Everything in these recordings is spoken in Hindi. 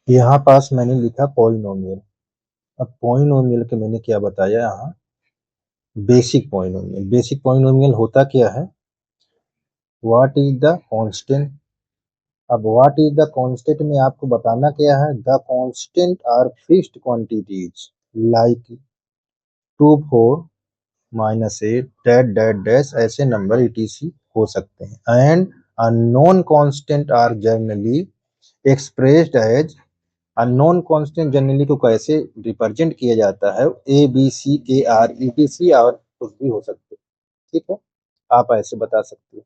यहाँ पास मैंने लिखा पॉलिनोमियल। अब पॉलिनोमियल के मैंने क्या बताया यहाँ, बेसिक पॉलिनोमियल। बेसिक पॉलिनोमियल होता क्या है, व्हाट इज द कांस्टेंट। अब व्हाट इज द कांस्टेंट में आपको बताना क्या है, the constant are fixed quantities like 2 4 -8 dot dot dash, ऐसे नंबर etc हो सकते हैं। And unknown constant are generally expressed as, unknown constant generally को कैसे रिप्रेजेंट किया जाता है, ABCKR etc और कुछ भी हो सकते हैं। ठीक है, आप ऐसे बता सकते हो।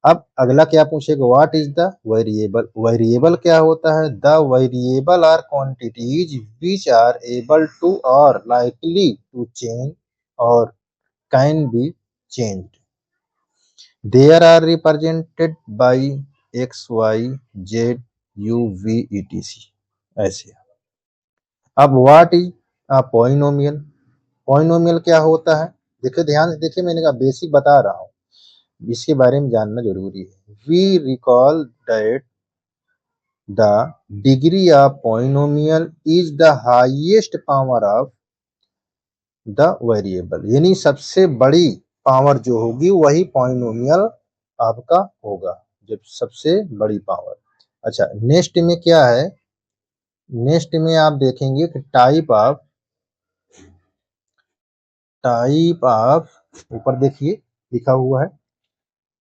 अब अगला क्या पूछेगा, what is the variable. Variable क्या होता है, the variable are quantities which are able to और लाइकली टू चेंज और can be changed, there are represented by XYZ UV etc ऐसे। अब what is a polynomial. Polynomial क्या होता है, देखिए ध्यान से देखिए, मैंने कहा बेसिक बता रहा हूँ, इसके बारे में जानना जरूरी है। We recall that the degree of polynomial is the highest power of the variable, यानी सबसे बड़ी पावर जो होगी वही पॉलिनोमियल आपका होगा, जब सबसे बड़ी पावर। अच्छा, नेक्स्ट में क्या है, नेक्स्ट में आप देखेंगे कि टाइप ऑफ, ऊपर देखिए लिखा हुआ है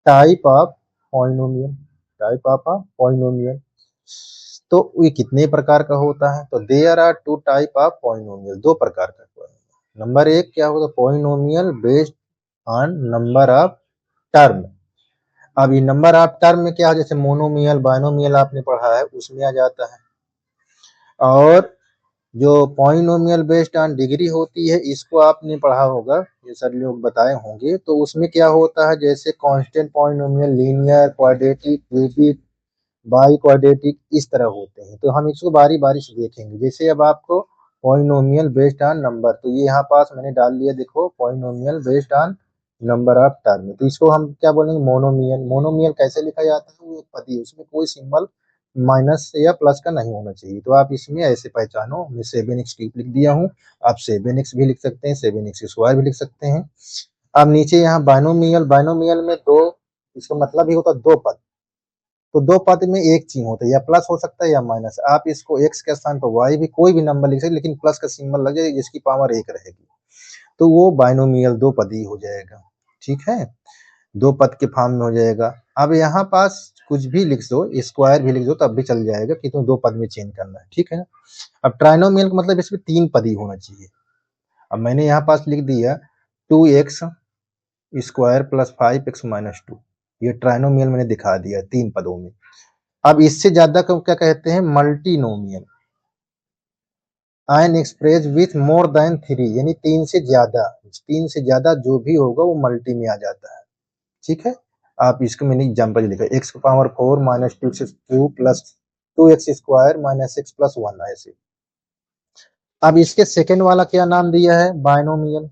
type of polynomial. Type of polynomial, तो ये कितने प्रकार का होता है, तो there are 2 type of polynomial, 2 प्रकार का पॉलिनोमियल। नंबर 1 क्या होगा, polynomial based on number of term. अब ये नंबर ऑफ टर्म में क्या है, जैसे मोनोमियल बायनोमियल आपने पढ़ा है उसमें आ जाता है। और जो पॉलिनोमियल बेस्ड ऑन डिग्री होती है, इसको आपने पढ़ा होगा, ये सभी लोग बताए होंगे। तो उसमें क्या होता है, जैसे constant polynomial, linear, quadratic, cubic, by quadratic, इस तरह होते हैं। तो हम इसको बारी बारी से देखेंगे। जैसे अब आपको पॉलिनोमियल बेस्ड ऑन नंबर, तो ये यहाँ पास मैंने डाल दिया, देखो polynomial based on number of term. तो इसको हम क्या बोलेंगे, मोनोमियल। मोनोमियल कैसे लिखा जाता है, वो एक पदी, उसमें कोई सिंबल माइनस या प्लस का नहीं होना चाहिए। तो आप इसमें ऐसे पहचानो, मैं 7x क्यूब लिख दिया हूँ, आप 7x भी लिख सकते हैं, 7x स्क्वायर भी लिख सकते हैं। अब नीचे यहाँ बाइनोमियल, बाइनोमियल में दो, इसका मतलब ही होता है दो पद। तो दो पद में एक चिन्ह होता है, या प्लस हो सकता है या माइनस। आप इसको x के स्थान पर y भी कोई भी नंबर लिख सकते, लेकिन प्लस का सिंबल लग जाएगा जिसकी पावर 1 रहेगी, तो वो बाइनोमियल दो पदी हो जाएगा। ठीक है, दो पद के फॉर्म में हो जाएगा। अब यहाँ पास कुछ भी लिख दो, स्क्वायर भी लिख दो तब भी चल जाएगा, कि तुम दो पद में चेंज करना है। ठीक है ना। अब ट्राइनोमियल का मतलब इसमें 3 पद ही होना चाहिए। अब मैंने यहाँ पास लिख दिया 2x square plus 5x minus 2, ये ट्राइनोमियल मैंने दिखा दिया 3 पदों में। अब इससे ज्यादा को क्या कहते हैं, multinomial. N express with more than 3, यानी 3 से ज्यादा जो भी होगा वो मल्टी में आ जाता है। ठीक है, आप इसको मैंने एग्जाम्पल लिखा, x की power 4 minus 2 plus 2x square minus x plus 1 ऐसे। अब इसके सेकेंड वाला क्या नाम दिया है, binomial,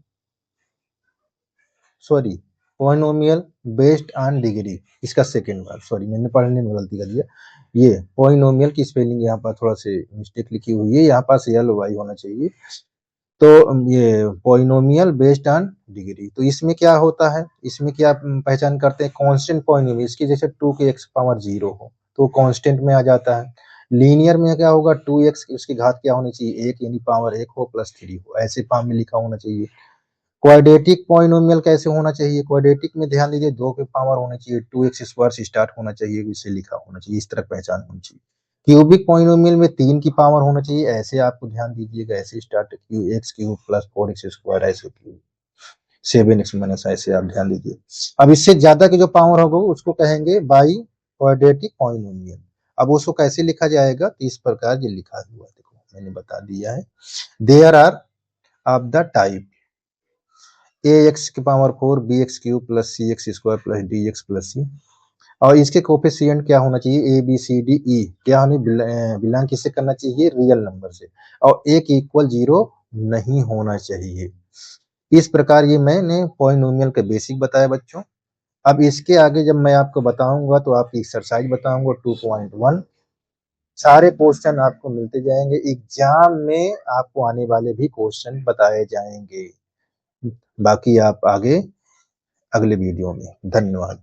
sorry polynomial based on degree, इसका सेकेंड वाला, सॉरी मैंने पढ़ने में गलती कर दिया। ये पॉलिनोमियल की स्पेलिंग यहाँ पर थोड़ा से मिस्टेक लिखी हुई है, यहाँ पास LY होना चाहिए। तो ये पॉलिनोमियल बेस्ड ऑन डिग्री, तो इसमें क्या होता है, इसमें क्या पहचान करते हैं, कांस्टेंट पॉलिनोमियल, इसकी जैसे 2 के x पावर 0 हो तो कांस्टेंट में आ जाता है। लीनियर में क्या होगा, 2x उसकी घात क्या होनी चाहिए, 1 यानी पावर 1 हो प्लस 3 हो, ऐसे फॉर्म में लिखा होना चाहिए। क्वाड्रेटिक पॉलिनोमियल कैसे होना चाहिए, क्वाड्रेटिक में ध्यान दीजिए 2 के पावर होना चाहिए, 2x स्क्वायर से स्टार्ट होना चाहिए, इसे लिखा होना चाहिए, इस तरह पहचान होनी चाहिए। क्यूबिक पॉलिनोमियल में 3 की पावर होना चाहिए, ऐसे आपको ध्यान दीजिएगा, ऐसे start x cube plus 4x square, ऐसे क्यूब 7x माइनस, ऐसे आप ध्यान दीजिए। अब इससे ज्यादा की जो पावर होगा उसको कहेंगे बाई क्वाड्रेटिक पॉलिनोमियल। अब उसको कैसे लिखा जाएगा, तो इस प्रकार ये लिखा हुआ, देखो मैंने बता दिया है, there are of the type ax की power 4 bx cube plus cx square plus dx plus c, और इसके कोफिशिएंट क्या होना चाहिए, ABCDE, क्या हमें बिलोंग किससे करना चाहिए, रियल नंबर से, और एक इक्वल 0 नहीं होना चाहिए। इस प्रकार ये मैंने पॉलिनोमियल के बेसिक बताया बच्चों। अब इसके आगे जब मैं आपको बताऊंगा तो आपकी एक्सरसाइज बताऊंगा 2.1, सारे क्वेश्चन आपको मिलते जाएंगे, एग्जाम में आपको आने वाले भी क्वेश्चन बताए जाएंगे। बाकी आप आगे अगले वीडियो में। धन्यवाद।